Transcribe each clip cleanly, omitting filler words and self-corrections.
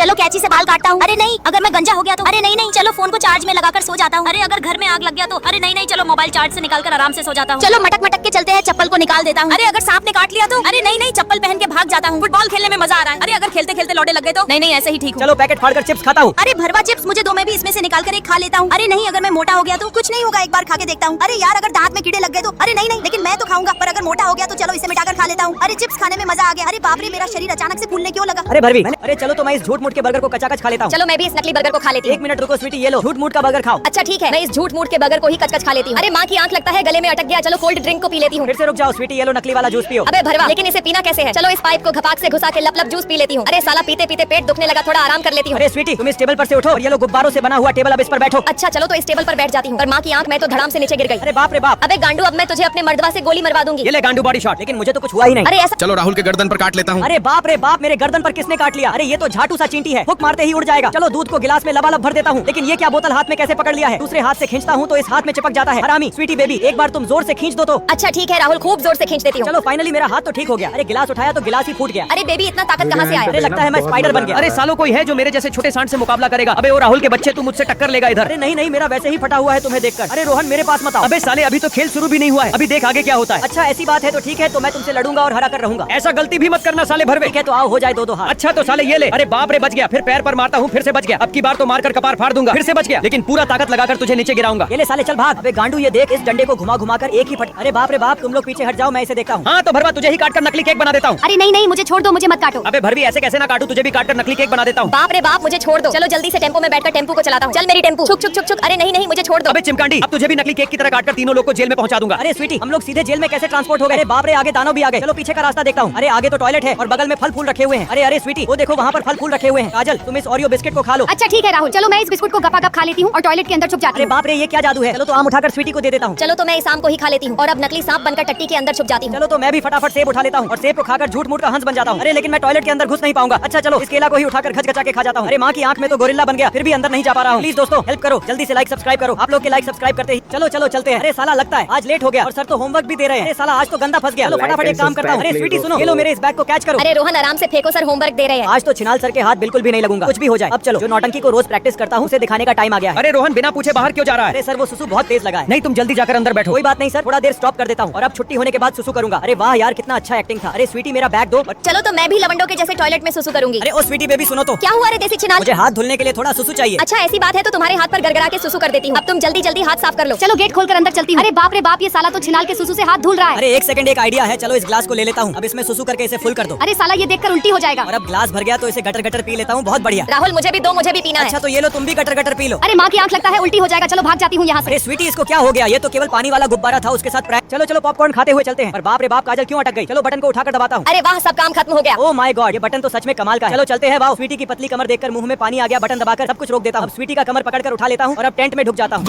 चलो कैंची से बाल काटता हूँ। अरे नहीं, अगर मैं गंजा हो गया तो? अरे नहीं नहीं, चलो फोन को चार्ज में लगाकर सो जाता हूँ। अरे अगर घर में आग लग गया तो? अरे नहीं नहीं, चलो मोबाइल चार्ज से निकालकर आराम से सो जाता हूँ। चलो मटक मटक के चलते हैं, चप्पल को निकाल देता हूँ। अरे अगर सांप ने काट लिया तो? अरे नहीं नहीं, चप्पल पहन के भाग जाता हूँ। फुटबॉल खेलने में मजा आ रहा है। अरे अगर खेलते खेलते लौटे लग गए तो? नहीं नहीं, ऐसे ही ठीक हूँ। चलो पैकेट फाड़कर चिप्स खाता हूँ। अरे भरवा चिप्स मुझे दो, मैं भी इसमें से निकाल कर एक खा लेता हूँ। अरे नहीं, अगर मैं मोटा हो गया तो? कुछ नहीं होगा, एक बार खा के देखता हूँ। अरे यार अगर दांत में कीड़े लग गए तो? अरे नहीं नहीं, लेकिन मैं तो खाऊंगा। पर अगर मोटा हो गया तो चलो इसे मिटाकर खा लेता हूँ। अरे चिप्स खाने में मजा आ गया। अरे बाप रे, मेरा शरीर अचानक से फूलने क्यों लगा? अरे भरवी, अरे चलो तो मैं इस झूठ मूठ के बर्गर को कचाकच खा लेता हूँ। चलो मैं भी इस नकली बर्गर को खा लेती हूँ। एक मिनट रुको स्वीटी, ये लो झूठ मूठ का बर्गर खाओ। अच्छा ठीक है, मैं इस झूठ मूठ के बर्गर को ही कच खा लेती हूँ। अरे माँ की आंख लगता है गले में अटक गया। चलो कोल्ड ड्रिंक को पी लेती हूँ। फिर से रुक जाओ स्वीटी, ये लो नकली वाला जूस पियो। अबे भरवा, लेकिन इसे पीना कैसे है? चलो इस पाइप को घपाक से घुसा के लप लप जूस पी लेती हूँ। अरे साला पीते पीते पेट दुखने लगा, थोड़ा आराम कर लेती हूँ। अरे स्वीटी, तुम इस टेबल पर से उठो और ये लो गुब्बारों से बना हुआ टेबल, अब इस पर बैठो। अच्छा चलो तो इस टेबल पर बैठ जाती हूँ। पर माँ की आंख में तो धड़ाम से नीचे गिर गई। अरे बाप रे बाप। अबे गांडू, अब मैं तुझे अपने मर्दवा से गोली मरवा दूंगी। ये ले गांडू बॉडी शॉट, लेकिन मुझे तो कुछ हुआ ही नहीं। अरे ऐसा? चलो राहुल के गर्दन पर काट लेता हूँ। अरे बाप रे बाप, मेरे गर्दन पर किसने काट लिया? अरे ये तो झाटू सा चींटी है, हुक मारते ही उड़ जाएगा। चलो दूध को गिलास में लबालब भर देता हूँ, लेकिन ये क्या बोतल हाथ में कैसे पकड़ लिया है? दूसरे हाथ से खींचता हूँ तो इस हाथ में चिपक जाता है। हरामी। स्वीटी बेबी, एक बार तुम जोर से खींच दो तो। अच्छा ठीक है राहुल, खूब जोर से खींच देती हूँ। चलो फाइनली मेरा हाथ तो ठीक हो गया। अरे गिलास उठाया तो गिलास ही फूट गया। अरे बेबी, इतना ताकत कहाँ से आया? अरे लगता है मैं स्पाइडर बन गया। अरे सालों कोई है जो मेरे जैसे छोटे सांड से मुकाबला करेगा? अबे ओ राहुल के बच्चे, तू मुझसे टक्कर लेगा इधर। अरे नहीं नहीं, मेरा वैसे ही फटा हुआ है तुम्हें देखकर। अरे रोहन, मेरे पास मत आओ। अबे साले, अभी तो खेल शुरू भी नहीं हुआ है, अभी देख आगे क्या होता है। अच्छा ऐसी बात है तो ठीक है, तो मैं तुमसे लड़ूंगा और हरा कर रहूंगा। ऐसा गलती भी मत करना साले भरवे। ठीक है तो आओ, हो जाए दो दो हाथ। अच्छा तो साले ये ले। अरे बाप रे, बच गया। फिर पैर पर मारता हूँ, फिर से बच गया। अब की बार तो मारकर कपार फाड़ दूंगा। फिर से बच गया, लेकिन पूरा ताकत लगाकर तुझे नीचे गिराऊंगा। ये ले साले, चल भाग। अबे गांडू, ये देख, इस डंडे को घुमा घुमा कर एक ही फट। अरे बाप रे बाप, तुम लोग पीछे हट जाओ, मैं इसे देखता हूँ। हाँ तो भरवा, तुझे ही काट कर नकली केक बना देता हूँ। अरे नहीं नहीं, मुझे छोड़ दो, मुझे मत काटो। अबे भरवी, ऐसे कैसे ना काटू, तुझे भी काटकर नकली केक बना देता हूँ। बाप रे बाप, मुझे छोड़ दो। चलो जल्दी से टेम्पो में बैठकर टेम्पो को चलाता हूँ। चल मेरी टेम्पो। छुक छुक छुक छुक। अरे नहीं नहीं, मुझे छोड़ दो। अबे चिमकांडी, अब तुझे भी नकली केक की तरह काटकर तीनों लोग को जेल में पहुंचा दूंगा। अरे स्वीटी, हम लोग सीधे जेल में कैसे ट्रांसपोर्ट हो गए? अरे बाप रे, आगे दानव भी आ गए। चलो पीछे का रास्ता देखता हूँ। अरे आगे तो टॉयलेट है और बगल में फल फूल रखे हुए हैं। अरे अरे स्वीटी, वो देखो वहाँ पर फल फूल रखे हुए हैं। काजल, तुम इस ओरियो बिस्किट को खा लो। अच्छा ठीक है राहुल, चलो मैं इस बिस्कुट को गपागप खा लेती हूँ और टॉयलेट के अंदर छुप जाती अरे हूँ। बाप रे, ये क्या जादू है? चलो तो आम उठाकर स्वीटी को दे देता हूँ। चलो तो मैं इस आम को ही खा लेती हूँ और अब नकली सांप बनकर टट्टी के अंदर छुप जाती हूँ। चलो तो मैं भी फटाफट सेब उठा लेता हूँ और सेब को खाकर झूठ मूठ का हंस बन जाता हूँ। अरे लेकिन मैं टॉयलेट के अंदर घुस नहीं पाऊंगा। अच्छा चलो, इस केला को ही उठाकर घच के खा जाता हूँ। अरे माँ की आंख में तो गोरिल्ला बन गया, फिर भी अंदर नहीं जा पा रहा हूँ। प्लीज दोस्तों हेल्प करो, जल्दी से लाइक सब्सक्राइब करो। आप लोग के लाइक सब्सक्राइब करते ही चलो चलो चलते हैं। अरे साला लगता है आज लेट हो गया और सर तो होमवर्क भी दे रहे हैं। अरे साला आज तो गंदा फंस गया। चलो फटाफट एक काम करता हूँ। अरे स्वीटी सुनो, ये लो मेरे इस बैग को कैच करो। अरे रोहन आराम से फेंको, सर होमवर्क दे रहे हैं। आज तो छिनाल सर के हाथ बिल्कुल भी नहीं लगूंगा, कुछ भी हो जाए। अब चलो, जो नौटंकी को रोज प्रैक्टिस करता हूँ उसे दिखाने का टाइम आ गया है। अरे रोहन, बिना पूछे बाहर क्यों जा रहा है? अरे सर, वो सुसु बहुत तेज लगा है। नहीं, तुम जल्दी जाकर अंदर बैठो। कोई बात नहीं सर, थोड़ा देर स्टॉप कर देता हूँ और अब छुट्टी होने के बाद सुसु करूंगा। अरे वाह यार, कितना अच्छा एक्टिंग था। अरे स्वीटी, मेरा बैग दो। चलो तो मैं भी लवंडो के जैसे टॉयलेट में सुसु करूंगी। अरे ओ स्वीटी बेबी सुनो तो। क्या हुआ रे देसी छिनाल? मुझे हाथ धुलने के लिए थोड़ा सुसु चाहिए। अच्छा ऐसी बात है तो तुम्हारे हाथ पर गड़गड़ा के सुसु कर देती हूँ। अब तुम जल्दी जल्दी हाथ साफ कर लो। चलो गेट खोलकर अंदर चलती हूँ। अरे बाप रे बाप, ये साला तो छिनाल के सुसु से हाथ धुल रहा है। अरे एक सेकंड, एक आइडिया है। चलो इस ग्लास को ले लेता हूँ, अब इसमें सुसु करके इसे फुल कर दो। अरे साला ये देखकर उल्टी हो जाएगा। और अब ग्लास भर गया तो इसे गटर गटर पी लेता हूँ। बहुत बढ़िया। राहुल मुझे भी दो, मुझे भी पीना है। अच्छा तो ये लो, तुम भी गटर गटर पी लो। अरे माँ की आंख लगता है उल्टी हो जाएगा। चलो भाग जाती हूँ यहाँ से। अरे स्वीटी, इसको क्या हो गया? ये तो केवल पानी वाला गुब्बारा था, उसके साथ प्रैंक। चलो चलो पॉपकॉर्न खाते हुए चलते हैं। पर बाप रे बाप, काजल क्यों अटक गई? चलो बटन को उठाकर दबाता हूँ। अरे वाह, सब काम खत्म हो गया। ओ माय गॉड, ये बटन तो सच में कमाल का है। चलो चलते हैं। वाह, स्वीटी की पतली कमर देखकर मुंह में पानी आ गया। बटन दबाकर सब कुछ रोक देता हूँ। अब स्वीटी का कमर पकड़कर उठा लेता हूँ और अब टेंट में ढुक जाता हूँ।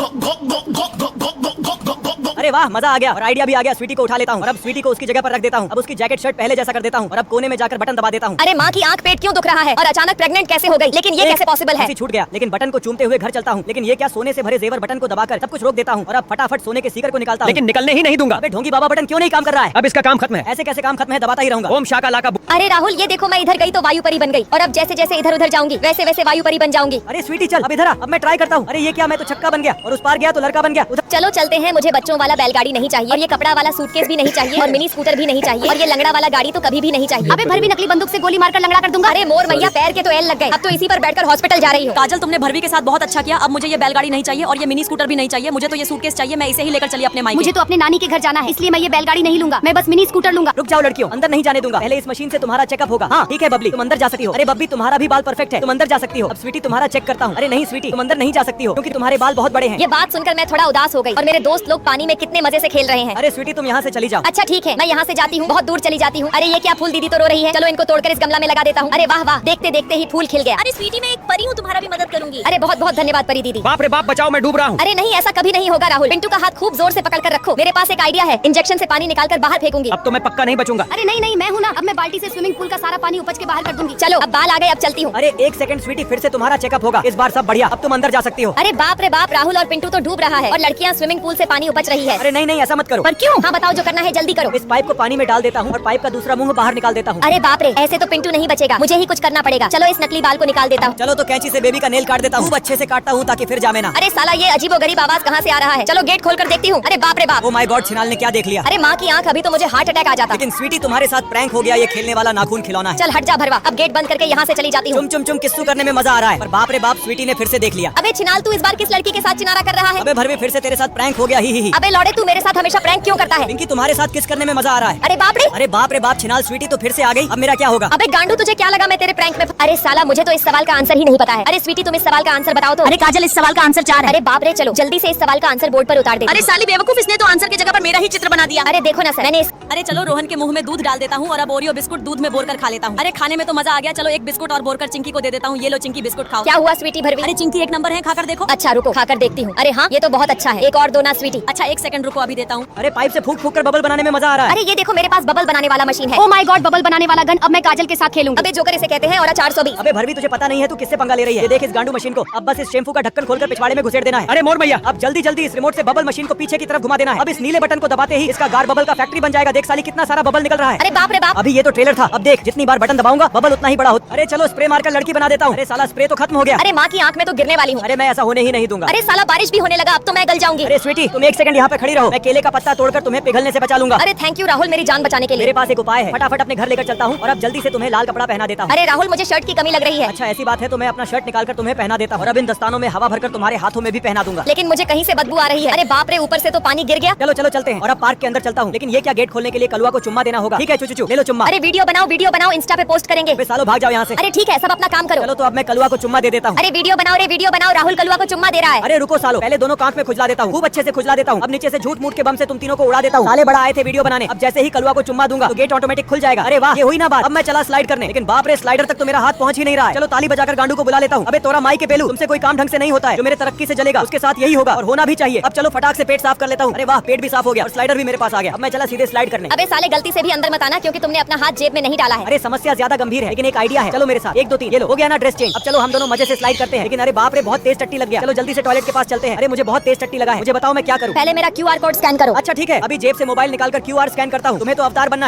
अरे वाह, मजा आ गया और आइडिया भी आ गया। स्वीटी को उठा लेता हूँ और अब स्वीटी को उसकी जगह पर रख देता हूँ। अब उसकी जैकेट शर्ट पहले जैसा कर देता हूँ और अब कोने में जाकर बटन दबा देता हूँ। अरे माँ की आंख पेट क्यों दुख रहा है और अचानक प्रेग्नेंट कैसे हो गई? लेकिन ये कैसे पॉसिबल है? छूट गया, लेकिन बटन को चूमते हुए घर चलता हूँ। लेकिन ये क्या, सोने से भरे जेवर बटन को दबाकर सब कुछ रोक देता हूँ और अब फटाफट सोने के सीकर को निकालता हूँ। लेकिन निकलने ही नहीं दूंगा। अबे ढोंगी बाबा, बटन क्यों नहीं काम कर रहा है? अब इसका काम खत्म है। ऐसे कैसे काम खत्म है? दबाता ही रहूंगा। ओम शाका लाका। अरे राहुल, ये देखो, मैं इधर गई तो वायु परी बन गई और अब जैसे जैसे इधर उधर जाऊंगी वैसे वैसे वायु परी बन जाऊंगी। अरे स्वीटी चल, अब इधर आ, अब मैं ट्राई करता हूँ। अरे ये क्या, मैं तो छक्का बन गया और उस पार गया तो लड़का बन गया। उधर चलो चलते हैं। मुझे बच्चों वाला बैलगाड़ी नहीं चाहिए और ये कपड़ा वाला सूटकेस भी नहीं चाहिए और मिनी स्कूटर भी नहीं चाहिए और ये लंगड़ा वाला गाड़ी तो कभी भी नहीं चाहिए। अबे भरवी, नकली बंदूक से गोली मारकर लंगड़ा कर दूंगा। अरे मोर मैया, पैर के तो एल लग गए। अब तो इसी पर बैठकर हॉस्पिटल जा रही हूँ। काजल, तुमने भरवी के साथ बहुत अच्छा किया। अब मुझे ये बैलगाड़ी नहीं चाहिए और ये मिनी स्कूटर भी नहीं चाहिए। मुझे तो ये सूटकेस चाहिए, मैं इसे ही लेकर चली अपने मायके। मुझे तो अपने नानी के घर जाना है, इसलिए मैं ये बैलगाड़ी नहीं लूंगा, मैं बस मिनी स्कूटर लूंगा। रुक जाओ लड़कियों, अंदर नहीं जाने दूंगा। पहले इस मशीन से तुम्हारा चेकअप होगा। हाँ ठीक है बबली, तुम अंदर जा सकती हो। अरे बब्बी, तुम्हारा भी बाल परफेक्ट है, तुम अंदर जा सकती हो। अब स्वीटी, तुम्हारा चेक करता हूँ। अरे नहीं स्वीटी, तुम अंदर नहीं जा सकती हो क्योंकि तुम्हारे बाल बहुत बड़े हैं। ये बात सुनकर मैं थोड़ा उदास हो गई और मेरे दोस्त लोग पानी में कितने मजे से खेल रहे हैं। अरे स्वीटी, तुम यहाँ से चली जाओ। अच्छा ठीक है, मैं यहाँ से जाती हूँ, बहुत दूर चली जाती हूँ। अरे ये क्या, फूल दीदी तो रो रही है। चलो इनको तोड़कर इस गमला में लगा देता हूँ। अरे वाह वाह, देखते देखते ही फूल खिल गया। अरे स्वीटी, मैं एक परी हूँ, तुम्हारा भी मदद करूंगी। अरे बहुत बहुत धन्यवाद परी दीदी। बाप रे बाप, बचाओ, मैं डूब रहा हूँ। अरे नहीं, ऐसा कभी नहीं होगा राहुल। पिंटू का हाथ खूब जोर से पकड़ कर रखो। मेरे पास एक आइडिया है, इंजेक्शन से पानी निकालकर बाहर फेंकूंगी। अब तो मैं पक्का नहीं बचूंगा। अरे नहीं नहीं, मैं हूँ ना। अब मैं बाल्टी से स्विमिंग पूल का सारा पानी उपज के बाहर कर दूंगी। चलो अब बाल आ गए, अब चलती हूँ। अरे एक सेकंड स्वीटी, फिर से तुम्हारा चेकअप होगा, इस बार सब बढ़िया। अब तुम अंदर जा सकती हो। अरे बाप रे बाप, राहुल और पिंटू तो डूब रहा है और लड़कियाँ स्विमिंग पूल से पानी उपज रही है। अरे नहीं नहीं, ऐसा मत करो। पर क्यों? हाँ बताओ, जो करना है जल्दी करो। इस पाइप को पानी में डाल देता हूँ और पाइप का दूसरा मुंह बाहर निकाल देता हूँ। अरे बाप रे, ऐसे तो पिंटू नहीं बचेगा, मुझे ही कुछ करना पड़ेगा। चलो इस नकली बाल को निकाल देता हूँ। चलो तो कैंची से बेबी का नेल काट देता हूँ। खूब अच्छे से काटता हूँ ताकि फिर जामे ना। अरे साला, ये अजीबोगरीब आवाज कहाँ से आ रहा है? चलो गेट खोल कर देखती हूँ। अरे बाप रे बाप। ओ माय गॉड, छिनाल ने क्या देख लिया? अरे माँ की आंख, अभी तो मुझे हार्ट अटैक आ जाता। लेकिन स्वीटी, तुम्हारे साथ प्रैंक हो गया। ये खेलने वाला नाखून खिलौना है। चल हट जा भरवा, अब गेट बंद करके यहाँ से चली जाती हूँ। चुम चुम चुम किस्सू करने में मजा आ रहा है, पर बाप रे बाप, स्वीटी ने फिर से देख लिया। अबे छिनाल, तू इस बार किस लड़की के साथ चिनारा कर रहा है? अबे भरवे, फिर से तेरे साथ प्रैंक हो गया। ही। अबे लौड़े, तू मेरे साथ हमेशा प्रैंक क्यों करता है? पिंकी, तुम्हारे साथ किस करने में मजा आ रहा है? अरे बाप रे। अरे बाप रे बाप, छिनाल, स्वीटी तो फिर से आ गई। अब मेरा क्या होगा? अबे गांडू, तुझे क्या लगा मैं तेरे प्रैंक में? अरे साला, मुझे तो इस सवाल का आंसर ही नहीं पता है। अरे स्वीटी, तुम इस सवाल का आंसर बताओ तो। अरे काजल, इस सवाल का आंसर 4 है। अरे बाप रे, चलो जल्दी से इस सवाल का आंसर बोर्ड पर उतार दे। अरे साली बेवकूफ, इसने तो आंसर की जगह पर मेरा ही चित्र बना दिया। अरे देखो ना सर, मैंने अरे चलो, रोहन के मुंह में दूध डाल देता हूँ और अब ओरियो बिस्कुट दूध में बोर कर खा लेता हूँ। अरे खाने में तो मजा आ गया। चलो एक बिस्कुट और बोर कर चिंकी को दे देता हूँ। ये लो चिंकी, बिस्कुट खाओ। क्या हुआ स्वीटी भरवी? अरे चिंकी 1 नंबर है, खाकर देखो। अच्छा रुको, खाकर देखती हूँ। अरे हाँ, ये तो बहुत अच्छा है। एक और दो ना स्वीटी। अच्छा 1 सेकंड रुको, अभी देता हूँ। अरे पाइप से फूक फूक कर बबल बनाने में मजा आ रहा है। अरे ये देखो, मेरे पास बबल बनाने वाला मशीन है। ओ माय गॉड, बबल बनाने वाला गन। अब मैं काजल के साथ खेलूंगी। अबे जोकर इसे कहते हैं, और 420। अबे भरवी, तुझे पता नहीं है तू किससे पंगा ले रही है? ये देख इस गांडू मशीन को। अब बस इस शैम्पू का ढक्कन खोलकर पिछवाड़े में घुसेड़ देना है। अरे मोर भैया, अब जल्दी जल्दी इस रिमोट से बबल मशीन को पीछे की तरफ घुमा देना है। अब इस नीले बटन को दबाते ही इसका गार बबल का फैक्ट्री बन जाएगा। देख साली, कितना सारा बबल निकल रहा है। अरे बाप रे बाप। अभी ये तो ट्रेलर था, अब देख जितनी बार बटन दबाऊंगा बबल उतना ही बड़ा होता। अरे चलो स्प्रे मारकर लड़की बना देता हूँ। अरे साला, स्प्रे तो खत्म हो गया। अरे माँ की आंख में तो गिरने वाली हूँ। अरे मैं ऐसा होने ही नहीं दूंगा। अरे साला, बारिश भी होने लगा, अब तो मैं गल जाऊंगी। अरे स्वीटी, तुम 1 सेकंड यहाँ पे खड़ी रहो। मैं केले का पत्ता तोड़कर तुम्हें पिघलने से बचा लूंगा। अरे थैंक यू राहुल, मेरी जान बचाने के लिए। मेरे पास एक उपाय है, फटाफट अपने घर लेकर चलता हूँ और अब जल्दी से तुम्हें लाल कपड़ा पहना देता हूँ। अरे राहुल, मुझे शर्ट की कमी लग रही है। अच्छा ऐसी बात है तो मैं अपना शर्ट निकालकर तुम्हें पहना देता हूँ और अब इन दस्तानों में हवा भरकर तुम्हारे हाथों में भी पहना दूंगा। लेकिन मुझे कहीं से बदबू आ रही है। अरे बाप रे, ऊपर से तो पानी गिर गया। चलो चलो चलते हैं और अब पार्क के अंदर चलता हूँ। लेकिन ये क्या, गेट खोलने के लिए कलुआ को चुम्मा देना होगा। ठीक है चुचू, ले लो चुम्मा। अरे वीडियो बनाओ, इंस्टा पे पोस्ट करेंगे। अबे सालो, भाग जाओ यहाँ से। अरे ठीक है, सब अपना काम करो। चलो तो अब मैं कलुआ को चुम्मा दे देता हूँ। अरे वीडियो बनाओ, राहुल कलुआ को चुम्मा दे रहा है। अरे रुको सालो, पहले दोनों कांख में खुजला देता हूँ, खूब अच्छे से खुजला देता हूँ। अब नीचे से झूठ मूठ के बम से तुम तीनों को उड़ा देता हूँ। साले बड़ा आए थे वीडियो बनाने। अब जैसे ही कलुआ को चुम्मा दूंगा तो गेट ऑटोमेटिक खुल जाएगा। अरे वाह, ये हुई ना बात। अब मैं चला स्लाइड करने, लेकिन बाप रे, स्लाइडर तक तो मेरा हाथ पहुंच ही नहीं रहा है। चलो ताली बजाकर गांडू को बुला लेता हूँ। अबे तोरा माई के पेलू, तुमसे कोई काम ढंग से नहीं होता है। जो मेरे तरक्की से जलेगा उसके साथ यही होगा और होना भी चाहिए। अब चलो फटाक से पेट साफ कर लेता हूँ। अरे वाह, पेट भी साफ हो गया और स्लाइडर भी मेरे पास आ गया। अब मैं चला सीधे स्लाइड करने। अबे साले, गलती से भी अंदर मत आना, क्योंकि तुमने अपना हाथ जेब में नहीं डाला है। अरे समस्या ज्यादा गंभीर है, लेकिन एक आइडिया है। चलो मेरे साथ, 1 2 3, ये लो, हो गया ना ड्रेस चेंज। अब चलो हम दोनों मजे से स्लाइड करते हैं। लेकिन अरे बाप रे, बहुत तेज टट्टी लग गया। चलो जल्दी से टॉयलेट के पास चलते हैं। अरे मुझे बहुत तेज टट्टी लगा है, मुझे बताओ मैं क्या करूँ? पहले मेरा QR कोड स्कैन करो। अच्छा ठीक है, अभी जेब से मोबाइल निकालकर QR स्कैन करता हूँ। तुम्हें तो अवतार बनना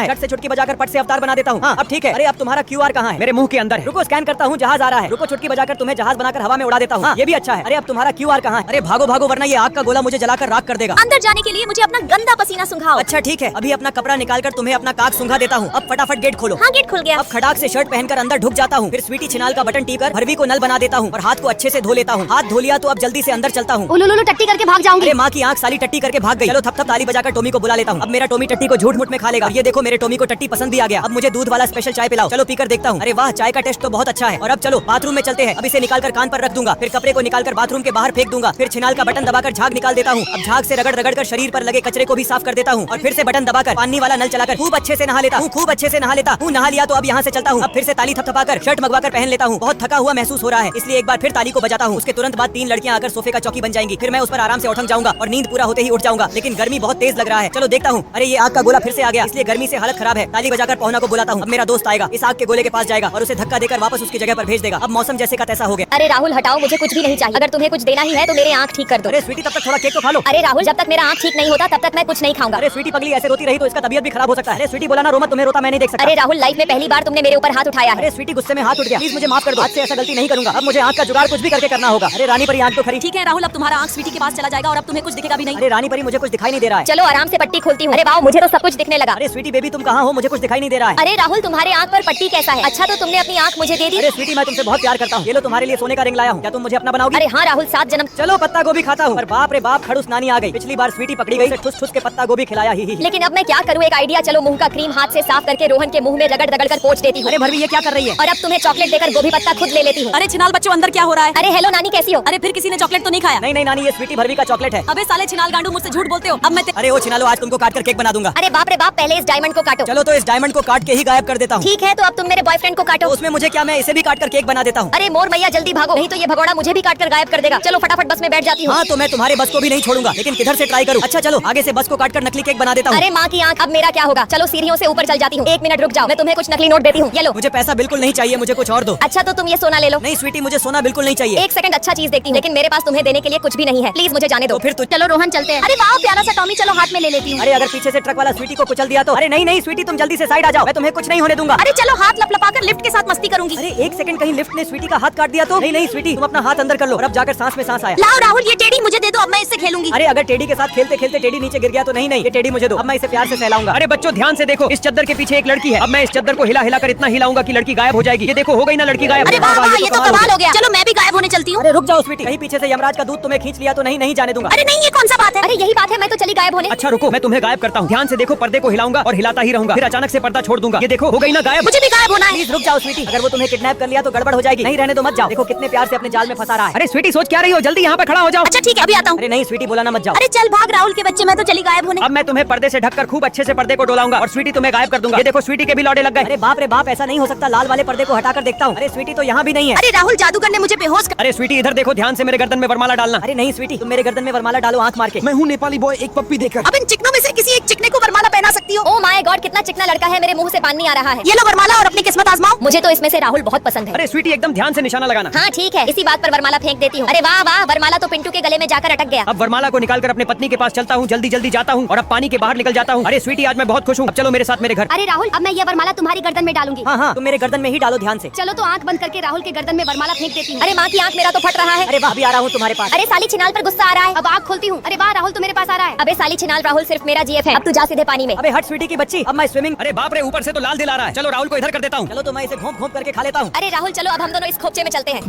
है, झट से चुटकी बजाकर पट से अवतार बना देता हूँ। हाँ अब ठीक है। अरे अब तुम्हारा QR कहाँ है? मेरे मुंह के अंदर है। रुको स्कैन करता हूँ, जहाज आ रहा है। रुको चुटकी बजाकर तुम्हें जहाज बनाकर हवा में उड़ा देता हूँ। हाँ, ये भी अच्छा है। अरे अब तुम्हारा QR कहाँ है? अरे भागो भागो, वरना ये आग का गोला मुझे जलाकर राख कर देगा। अंदर जाने के लिए मुझे अपना गंदा पसीना सुंघाओ। अच्छा ठीक है, अभी अपना कपड़ा निकालकर तुम्हें अपना काक सूंघा देता हूँ। अब फटाफट गेट खोलो। हाँ, गेट खुल गया। अब खड़ाक से शर्ट पहनकर अंदर ढुक जाता हूँ। फिर स्वीटी छिनाल का बटन टीप कर भरवी को नल बना देता हूँ और हाथ को अच्छे से धो लेता हूँ। हाथ धो लिया तो अब जल्दी से अंदर चलता हूँ। उलुलुलु टट्टी करके भाग जाऊंगी। अरे माँ की आंख, साली टट्टी करके भाग गई। चलो थप थप ताली बजाकर टोमी को बुला लेता हूँ। अब मेरा टोमी टट्टी को झूठ मूठ में खा लेगा। ये देखो, मेरे टोमी को टट्टी पसंद भी आ गया। अब मुझे दूध वाला स्पेशल चाय पिलाओ। चलो पीकर देखता हूँ। अरे वाह, चाय का टेस्ट तो बहुत अच्छा है। और अब चलो बाथरूम में चलते हैं। अब इसे निकालकर कान पर रख दूंगा, फिर कपड़े को निकालकर बाथरूम के बाहर फेंक दूंगा। फिर छिनाल का बटन दबाकर झाग निकाल देता हूँ। अब झाग से रगड़ रगड़ कर शरीर पर लगे कचरे को भी साफ कर देता हूँ और फिर से बटन दबाकर पानी वाला नल चलाकर खूब अच्छे से नहा लेता हूँ। खूब अच्छे से नहा लेता हूँ। नहा लिया तो अब यहाँ से चलता हूँ। अब फिर से ताली थपथपाकर शर्ट मंगवाकर पहन लेता हूँ। बहुत थका हुआ महसूस हो रहा है, इसलिए एक बार फिर ताली को बजाता हूँ। उसके तुरंत बाद 3 लड़कियां आकर सोफे का चौकी बन जाएंगी। फिर मैं उस पर आराम से उठक जाऊंगा और नींद पूरा होते ही उठ जाऊंगा। लेकिन गर्मी बहुत तेज लग रहा है। चलो देखता हूँ। अरे ये आग का गोला फिर से आ गया, इसलिए गर्मी से हालत खराब है। ताली बजाकर पहुना को बुलाता हूँ। अब मेरा दोस्त आएगा, इस आग के गोले के पास जाएगा और उसे धक्का देकर वापस उसकी जगह पर भेज देगा। अब मौसम जैसे का तैसा हो गया। अरे राहुल हटाओ, मुझे कुछ भी नहीं चाहिए। अगर तुम्हें कुछ देना ही है तो मेरे आँख ठीक कर दो। अरे स्वीटी, तब तक थोड़ा केक तो खा लो। अरे राहुल, जब तक मेरा आँख ठीक नहीं होता तब तक मैं कुछ नहीं खाऊंगा। अरे स्वीटी पगली, ऐसे रोती रही तो इसका तबीयत भी खराब हो सकता है। अरे स्वीटी बोला ना, रो मत, तुम्हें रोता मैं नहीं देख सकता। अरे राहुल, लाइफ में पहली बार तुमने मेरे ऊपर हाथ उठाया है। अरे स्वीटी, गुस्से में हाथ उठ गया, प्लीज मुझे माफ कर दो। आज से ऐसा गलती नहीं करूंगा। अब मुझे आँख का जुगाड़ कुछ भी करके करना होगा। अरे रानी परी, आँख तो खरी। ठीक है राहुल, अब तुम्हारा आँख स्वीटी के पास चला जाएगा और अब तुम्हें कुछ दिखेगा भी नहीं। अरे रानी परी, मुझे कुछ दिखाई नहीं दे रहा है। चलो आराम से पट्टी खोलती हूँ। अरे वाह, मुझे तो सब कुछ दिखने लगा। अरे स्वीटी बेबी, तुम कहाँ हो? मुझे कुछ दिखाई नहीं दे रहा है। अरे राहुल, तुम्हारे आँख पर पट्टी कैसा है? अच्छा, तो तुमने अपनी आँख मुझे दे दी। अरे स्वीटी, मैं तुमसे बहुत प्यार करता हूँ। ये लो तुम्हारे लिए सोने का रिंग लाया हूँ, क्या तुम मुझे अपना बनाओगी? अरे हाँ राहुल, 7 जन्म। चलो पत्ता गोभी खाता हूँ। पर बाप रे बाप, खड़ूस नानी आ गई। पिछली बार स्वीटी पकड़ी गई, ठुस ठुस के पत्ता गोभी खिलाया ही। लेकिन अब मैं क्या करूँ? एक आइडिया, चलो मुंह का क्रीम हाथ से साफ करके रोहन के मुंह में रगड़ रगड़ कर पोंछ देती हूँ। अरे भरवी, ये क्या कर रही है? और अब तुम्हें चॉकलेट देकर गोभी पत्ता खुद ले लेती हूँ। अरे छिनाल बच्चों, अंदर क्या हो रहा है? अरे हेलो नानी, कैसी हो? अरे फिर किसी ने चॉकलेट तो नहीं खाया? नहीं नहीं नानी, ये स्वीटी भरवी का चॉकलेट है। अबे साले छिनाल गांडू, मुझसे झूठ बोलते हो। अब मैं अरे वो छिना लो, आज तुमको काट कर केक बना दूंगा। अरे बाप रे बाप, पहले इस डायमंड को काटो। चलो तो इस डायमंड को काट के ही गायब कर देता हूँ। ठीक है, तो अब तुम मेरे बॉयफ्रेंड को काटो। तो उसमें मुझे क्या, मैं इसे भी काट कर केक बना देता हूँ। अरे मोर मैया, जल्दी भागो, नहीं तो ये भगोड़ा मुझे भी काट कर गायब कर देगा। चलो फटाफट बस में बैठ जाती हूँ। हाँ तो मैं तुम्हारे बस को भी नहीं छोड़ूंगा, लेकिन किधर से ट्राई करूँ? अच्छा चलो, आगे से बस को काट कर नकली केक बना देता हूँ। अरे माँ की आँख, आँख, अब मेरा क्या होगा? चलो सीढ़ियों से ऊपर चल जाती हूँ। 1 मिनट रुक जाओ, मैं तुम्हें कुछ नकली नोट देती हूँ। ये लो। मुझे पैसा बिल्कुल नहीं चाहिए, मुझे कुछ और दो। अच्छा तो तुम ये सोना ले लो। नहीं स्वीटी, मुझे सोना बिल्कुल नहीं चाहिए। 1 सेकंड, अच्छा चीज देखती हूँ, लेकिन मेरे पास तुम्हें देने के लिए कुछ भी नहीं है। प्लीज मुझे जाने दो। तो फिर तू चलो रोहन चलते हैं। अरे वाह प्यारा सा टॉमी, चलो हाथ में ले लेती हूँ। अरे अगर पीछे से ट्रक वाला स्वीटी को कुचल दिया तो? अरे नहीं नहीं स्वीटी, तुम जल्दी से साइड आ जाओ, मैं तुम्हें कुछ नहीं होने दूंगा। अरे चलो हाथ लपलपाकर लिफ्ट के साथ मस्ती करूंगी। अरे 1 सेकंड, कहीं लिफ्ट ने स्वीटी का हाथ काट दिया तो? नहीं नहीं स्वीटी, तुम अपना हाथ अंदर कर लो और अब जाकर सांस में सांस आया। लाओ राहुल, ये टेडी मुझे दे दो, अब मैं इससे खेलूंगी। अरे अगर टेडी के साथ खेलते खेलते टेडी नीचे गिर गया तो? नहीं नहीं, ये टेडी मुझे दो, अब मैं इसे प्यार से सहलाऊंगा। अरे बच्चों ध्यान से देखो, इस चद्दर के पीछे एक लड़की है। अब मैं इस चद्दर को हिला हिला कर इतना हिलाऊंगा कि लड़की गायब हो जाएगी। ये देखो, हो गई ना लड़की गायब। अरे वाह वाह, ये तो कमाल हो गया। चलो मैं भी गायब होने चलती हूँ। अरे रुक जाओ स्वीटी, कहीं पीछे से यमराज का दूध तुम्हें खींच लिया तो? नहीं नहीं जाने दूंगा। अरे नहीं, ये कौन सा बात है? अरे यही बात है, मैं तो चली गायब होने। अच्छा रुको, मैं तुम्हें गायब करता हूँ। ध्यान से देखो, पर्दे को हिलाऊंगा और हिलाता ही रहूंगा, फिर अचानक से पर्दा छोड़ दूंगा। ये देखो, हो गई ना गायब। मुझे भी गायब होना है। प्लीज रुक जाओ स्वीटी, अगर वो तुम्हें किडनैप कर लिया तो गड़बड़ हो जाएगी। नहीं रहने दो, मत जाओ। देखो कितने प्यार से अपने जाल में फंसा रहा है। अरे स्वीटी, सोच क्या रही हो? जल्दी यहाँ पे खड़ा हो जाओ। अच्छा ठीक है, अभी आता हूँ। अरे नहीं स्वीटी, बोला ना मत जाओ। अरे चल भाग राहुल के बच्चे, मैं तो चली गायब होने। अब मैं तुम्हें पर्दे से ढककर खूब अच्छे से पर्दे को डोलाऊंगा और स्वीटी तुम्हें गायब कर दूंगा। ये देखो, स्वीटी के भी लौटे लग गए। अरे बाप रे बाप, ऐसा नहीं हो सकता, लाल वाले पर्दे को हटाकर देखता हूँ। अरे स्वीटी तो यहाँ भी नहीं है। अरे राहुल, जादूगर ने मुझे बेहोश कर। अरे स्वीटी इधर देखो, ध्यान से मेरे गर्दन में वरमाला डालना। अरे नहीं स्वीटी, तुम मेरे गर्दन में वरमाला डालो आंख मार के। मैं हूँ नेपाली बॉय, एक पप्पी देकर। अब इन चिकनों में से किसी एक चिकने को वरमाला पहना सकती हो। ओ माय गॉड, कितना चिकना लड़का है, मेरे मुंह से पानी आ रहा है। ये लो वरमाला और अपनी किस्मत आजमाओ। मुझे तो इसमें से राहुल बहुत पसंद है। अरे स्वीटी, एकदम ध्यान से निशाना लगाना। हाँ ठीक है, इसी बात पर वरमाला फेंक देती हूँ। अरे वाह वाह, वरमाला तो पिंटू के गले में जाकर अटक गया। अब वरमाला को निकालकर अपने पत्नी के पास चलता हूँ, जल्दी जल्दी जाता हूँ और अब पानी के बाहर निकल जाता हूँ। अरे स्वीटी, आज मैं बहुत खुश हूँ। अब चलो मेरे साथ मेरे घर। अरे राहुल, अब मैं ये वरमाला तुम्हारी गर्दन में डालूंगी। हाँ हाँ, तुम मेरे गर्दन में ही डालो ध्यान से। चलो तो आंख बंद करके राहुल के गर्दन में वरमाला फेंक देती हूँ। अरे माँ की आंख, मेरा तो फट रहा है। अरे वाह, अभी आ रहा हूँ तुम्हारे पास। अरे साली छिनाल पर गुस्सा आ रहा है। अब आंख खोलती हूँ। अरे वाह राहुल, तू मेरे पास आ रहा है। अबे साली छिनाल, राहुल सिर्फ मेरा जीएफ है। अब तू जा सीधे पानी में। अबे हट स्वीटी की बच्ची, अब मैं स्विमिंग। अरे बाप रे, ऊपर से तो लाल दिल आ रहा है। चलो राहुल को इधर कर देता हूँ। चलो तो मैं इसे घोंप घोंप करके खा लेता हूँ। अरे राहुल चलो, अब हम दोनों इस खोपचे में चलते हैं।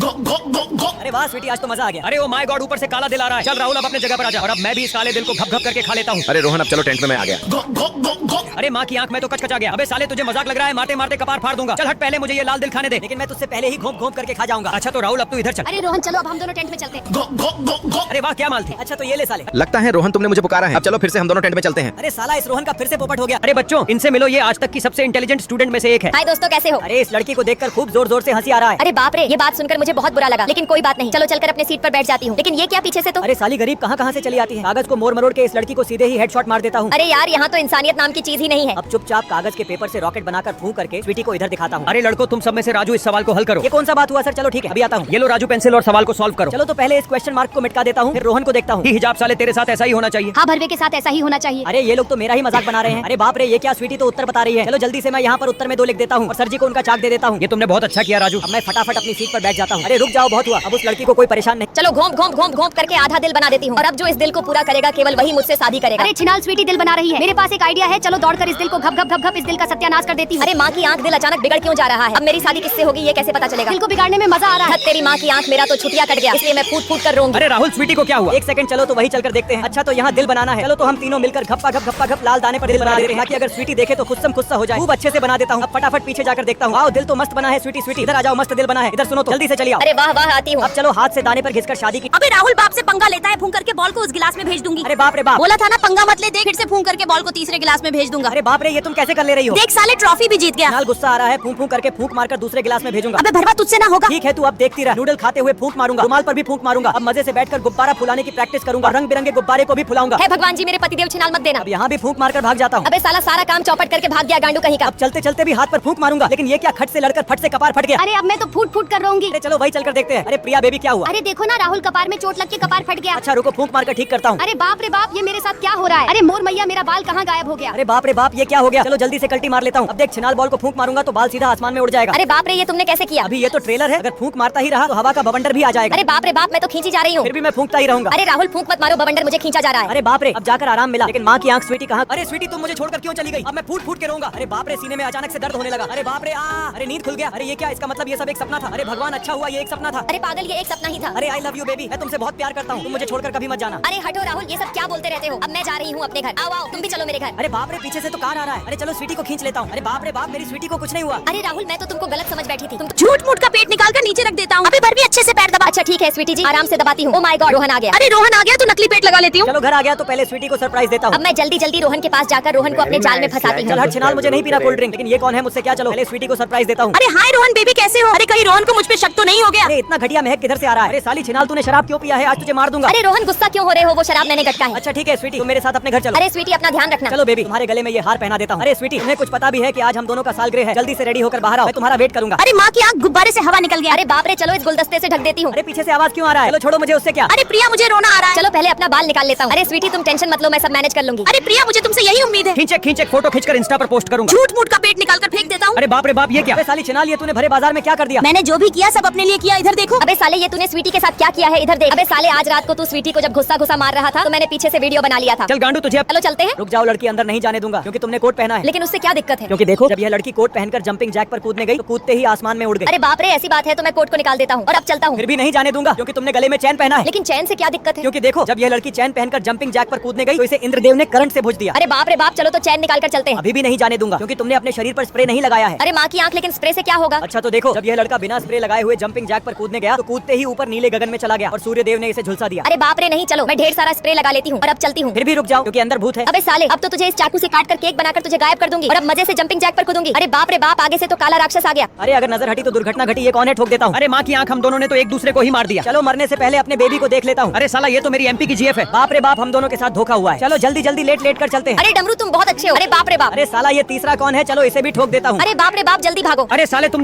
अरे वाह स्वीटी, आज तो मजा आ गया। अरे ओ माय गॉड, ऊपर से काला दिल आ रहा है। चल राहुल, अब अपने जगह पर आ जा और अब मैं भी इस काले दिल को घप घप करके खा लेता हूँ। अरे रोहन, अब चलो टेंट में मैं आ गया। अरे माँ की आंख में तो कचकचा गया। अबे साले, तुझे मजाक लग रहा है? मारते मारते कपार फाड़ दूंगा। चल हट, पहले मुझे ये लाल दिल खाने दे। लेकिन मैं तुझसे पहले ही घोंप घोंप करके खा जाऊंगा। अच्छा तो राहुल, अब तू इधर चल। अरे रोहन चलो, अब हम दोनों टेंट में चलते हैं। अरे वाह, क्या माल थी। अच्छा तो ये ले साले। लगता है रोहन, तुमने मुझे पुकारा है। अब चलो फिर से हम दोनों टेंट में चलते हैं। अरे साला, इस रोहन का फिर से पोपट हो गया। अरे बच्चों, इनसे मिलो, ये आज तक की सबसे इंटेलिजेंट स्टूडेंट में से एक है। हाय दोस्तों, कैसे हो? अरे इस लड़की को देखकर खूब जोर जोर से हंसी आ रहा है। अरे बाप रे, ये बात सुनकर मुझे बहुत बुरा लगा, लेकिन कोई बात नहीं, चलो चलकर अपने सीट पर बैठ जाती हूँ। लेकिन ये क्या पीछे से तो? अरे साली गरीब कहाँ कहाँ से चली आती है। कागज को मोड़ मरोड़ के इस लड़की को सीधे ही हेडशॉट मार देता हूँ। अरे यार, यहाँ तो इंसानियत नाम की चीज ही नहीं है। अब चुपचाप कागज के पेपर से रॉकेट बनाकर फूंक करके स्वीटी को इधर दिखाता हूँ। अरे लड़को, तुम सब में से राजू इस सवाल को हल करो। ये कौन सा बात हुआ सर? चलो ठीक है, अभी आता हूँ। ये लो राजू पेंसिल और सवाल को सॉल्व करो। चलो तो पहले इस क्वेश्चन मार्क को मिटा देता हूँ, फिर रोहन को देखता हूँ। ही हिजाब साले, तेरे साथ ऐसा ही होना चाहिए। हाँ, भरवे के साथ ऐसा ही होना चाहिए। अरे ये लोग तो मेरा ही मजाक बना रहे हैं। अरे बाप रे, ये क्या स्वीटी तो उत्तर बता रही है। चलो जल्दी से मैं यहाँ पर उत्तर में 2 लिख देता हूँ और सर जी को उनका चाक दे देता हूँ। ये तुमने बहुत अच्छा किया राजू। अब मैं फटाफट अपनी सीट पर बैठ जाता हूँ। अरे रुक जाओ, बहुत हुआ, अब उस लड़की को कोई परेशान नहीं। चलो घोंप घोंप घोंप घोंप करके आधा दिल बना देती हूँ, और अब जो इस दिल को पूरा करेगा केवल वही मुझसे शादी करेगा। अरे छिनाल स्वीटी दिल बना रही है। मेरे पास एक आइडिया है, चलो दौड़कर इस दिल को घप घप घप घप इस दिल का सत्यानाश कर देती हूँ। अरे माँ की आंख, दिल अचानक बिगड़ क्यों जा रहा है? अब मेरी शादी किससे होगी ये कैसे पता चलेगा? दिल को बिगाड़ने में मजा आ रहा है। तेरी माँ की आंख, मेरा तो छुटिया कट गया, इसलिए मैं फूट फूट कर रोऊंगी। अरे राहुल, स्वीटी को क्या हुआ? 1 सेकंड, चलो तो वही चलकर देखते हैं। अच्छा तो यहाँ दिल बनाना है। चलो तो हम तीनों मिलकर घप्पा घप लाल दाने पर दिल बना देते हैं, ताकि अगर स्वीटी देखे तो खुस्सम खुस्सा हो जाए। खूब अच्छे से बना देता हूँ। अब फटाफट पीछे जाकर देखता हूँ। आओ, दिल तो मस्त बना है। स्वीटी स्वीटी इधर आ जाओ, मस्त दिल बना है। इधर सुनो तो, जल्दी से चलिए आओ। अरे वाह वाह, आती हूँ। अब चलो हाथ से दाने पर घिसकर शादी की। अबे राहुल बाप से पंगा लेता है, फूंक करके बॉल को उस गिलास में भेज दूंगी। अरे बाप रे बाप, बोला था ना पंगा मत ले, देख फिर से फूंक करके बॉल को तीसरे गिलास में भेज दूंगा। अरे बाप रे, ये तुम कैसे कर ले रही हो? देख साले, ट्रॉफी भी जीत गया। नाल गुस्सा आ रहा है, फूंक फूंक करके फूंक मारकर दूसरे गिलास में भेजूंगा। अबे भरवा, तुझसे ना होगा। ठीक है, तू अब देखती रह। नूडल खाते हुए फूंक मारूंगा, रुमाल पर भी फूंक मारूंगा। अब मजे से बैठकर गुब्बारा फुलाने की प्रैक्टिस करूंगा, रंग बिरंगे गुब्बारे को भी फुलाऊंगा। हे भगवान जी, मेरे पतिदेव छिनाल मत देना। अब यहाँ भी फूंक मारकर भाग जाता हूँ। अबे साला, सारा काम चौपट करके भाग गया गांडू कहीं का। अब चलते चलते भी हाथ पर फूंक मारूंगा, लेकिन ये क्या, खट से लड़कर फट से कपार फट गया। अरे अब मैं तो फूट फूट कर रोऊंगी। अरे चलो वही चलकर देखते हैं। अरे प्रिया बेबी, क्या हुआ? अरे देखो ना राहुल, कपार में चोट लग के कपार फट गया। अच्छा रुको, फूंक मारकर ठीक करता हूँ। अरे बाप रे बाप, ये मेरे साथ क्या हो रहा है? अरे मोर मैया, मेरा बाल कहाँ गायब हो गया? अरे बाप रे बाप, ये क्या हो गया? चलो जल्दी से कल्टी मार लेता हूँ। अब देख, छिनाल बॉल को फूंक मारूंगा तो बाल सीधा आसमान में उड़ जाएगा। अरे बाप रे, ये तुमने कैसे किया? अभी ये तो ट्रेलर है, अगर फूंक मारता ही रहा तो हवा का बवंडर भी आ जाएगा। अरे बाप रे बाप, मैं तो खींची जा रही हूँ। फिर भी मैं फूंकता ही रहूंगा। अरे राहुल, फूंक मत मारो, बवंडर मुझे खींचा जा रहा है। अरे बाप रे, अब जाकर आराम मिला। लेकिन माँ की आंख स्वीटी कहाँ? अरे स्वीटी, तुम मुझे छोड़कर क्यों चली गई? अब मैं फूट फूट के रहूंगा। अरे बाप रे, सीने में अचानक से दर्द होने लगा। अरे बाप रे, अरे नींद खुल गया। अरे ये क्या, इसका मतलब ये सब एक सपना था। अरे भगवान, अच्छा हुआ ये एक सपना था। अरे पागल, ये एक सपना ही था। अरे आई लव यू बेबी, मैं तुमसे बहुत प्यार करता हूँ, तुम मुझे छोड़कर कभी मत जाना। अरे हटो राहुल, ये सब क्या बोलते रहते हो? अब मैं जा रही हूँ अपने घर। आओ आओ, तुम भी चलो मेरे घर। अरे बाप रे, पीछे से तो कार आ रहा है। अरे चलो स्वीटी को खींच लेता हूँ। अरे बाप रे बाप, मेरी स्वीटी को कुछ नहीं हुआ। अरे राहुल, मैं तो तुमको गलत समझ बैठी थी। तुम झूठ मूठ का पेट निकाल कर नीचे रख देता हूँ। अबे भरवी, अच्छे से पैर दबा। अच्छा ठीक है, है स्वीटी जी, आराम से दबाती हूँ। ओ माय गॉड, रोहन आ गया। अरे रोहन आ गया तो नकली पेट लगा लेती हूँ। चलो घर आ गया तो पहले स्वीटी को सरप्राइज देता हूँ। अब मैं जल्दी जल्दी रोहन के पास जाकर रोहन को अपने जाल में फंसाती चल हूँ। हट छिनाल, मुझे नहीं पीना कोल्ड ड्रिंक। लेकिन ये कौन है, मुझसे क्या? चलो पहले स्वीटी को सरप्राइज देता हूँ। अरे हाय रोहन बेबी कैसे हो? अरे कहीं रोहन को मुझ पे शक तो नहीं हो गया? अरे इतना घटिया महक किधर से आ रहा है? अरे साली छिनाल, तूने शराब क्यों पिया है? आज तुझे मार दूंगा। अरे रोहन गुस्सा क्यों हो रहे हो? वो शराब मैंने गटका है। अच्छा ठीक है स्वीटी, तुम मेरे साथ अपने घर चलो। अरे स्वीटी अपना ध्यान रखना। चलो बेबी, तुम्हारे गले में ये हार पहना देता हूँ। अरे स्वीटी, तुम्हें कुछ पता भी है कि आज हम दोनों का सालगिरह है? जल्दी से रेडी होकर बाहर आओ, मैं तुम्हारा वेट करूंगा। अरे माँ की आँख गुब्बारे से हवा निकल गया। अरे बाप रे, चलो इस गुलदस्ते से ढक देती हूँ। अरे पीछे से आवाज क्यों आ रहा है? चलो छोड़ो मुझे, उससे क्या? अरे प्रिया मुझे रोना आ रहा है। चलो पहले अपना बाल निकाल लेता हूँ। अरे स्वीटी तुम टेंशन मत लो, मैं सब मैनेज कर लूंगी। अरे प्रिया मुझे तुमसे यही उम्मीद है। खींच एक फोटो खींचकर इंस्टा पर पोस्ट करूंगा। झूठ मूठ का पेट निकाल कर फेंक देता हूँ। अरे बाप रे बाप, ये क्या? अरे साली छिनाल, ये तूने भरे बाजार में क्या कर दिया? मैंने जो भी किया सब अपने लिए किया, इधर देखो। अबे साले, ये तूने स्वीटी के साथ क्या किया है? इधर देख। अबे साले, आज रात को तू स्वीटी को जब गुस्सा मार रहा था तो मैंने पीछे से वीडियो बना लिया था। चल गांडू, तुझे अब चलो चलते हैं। रुक जाओ लड़की, अंदर नहीं जाने दूंगा क्योंकि तुमने कोट पहना है। लेकिन उससे क्या दिक्कत है? क्योंकि देखो, जब यह लड़की कोट पहनकर जंपिंग जैक पर कूदने गई तो कूदते ही आसमान में उड़ गई। अरे बाप रे, ऐसी बात है तो मैं कोट को निकाल देता हूँ और अब चलता हूँ। फिर भी नहीं जाने दूंगा क्योंकि तुमने गले में चैन पहना है। लेकिन चैन से क्या दिक्कत है? क्योंकि देखो, जब यह लड़की चैन पहनकर जंपिंग जैक पर कूदने गई तो इसे इंद्रदेव ने करंट से भूज दिया। अरे बाप रे बाप, चलो तो चैन निकाल कर चलते हैं। अभी भी नहीं जाने दूंगा क्योंकि तुमने अपने शरीर पर स्प्रे नहीं लगाया है। अरे माँ की आंख, लेकिन स्प्रे से क्या होगा? अच्छा तो देखो, जब यह लड़का बिना स्प्रे लगाए हुए जंपिंग जैक पर कूदने गया तो कूदते ही ऊपर नीले गगन में चला गया और सूर्यदेव ने इसे झुलसा दिया। अरे बाप रे, नहीं, चलो मैं ढेर सारा स्प्रे लगा लेती हूँ और अब चलती हूँ। फिर भी रुक जाओ क्योंकि अंदर भूत है। अबे साले, अब तो तुझे इस चाकू से काट कर केक बनाकर तुझे गायब कर दूंगी और अब मजे से जंपिंग जैक पर कूदूंगी। अरे बाप रे बाप, आगे से तो काला राक्षस आ गया। अरे अगर नजर हटी तो दुर्घटना घटी, ये कौन है? ठोक देता हूँ। अरे माँ की आंख, हम दोनों ने तो एक दूसरे को ही मार दिया। चलो मरने से पहले अपने बेबी को देख लेता हूँ। अरे साला, ये तो मेरी एमपी की जीएफ है। बाप रे बाप, हम दोनों के साथ धोखा हुआ है। चलो जल्दी जल्दी लेट लेट कर चलते हैं। अरे डमरू, तुम बहुत अच्छे हो। अरे बाप रे बाप। अरे साला, ये तीसरा कौन है? चलो इसे भी ठोक देता हूँ। अरे बाप रे बाप, जल्दी भागो। अरे साले, तुम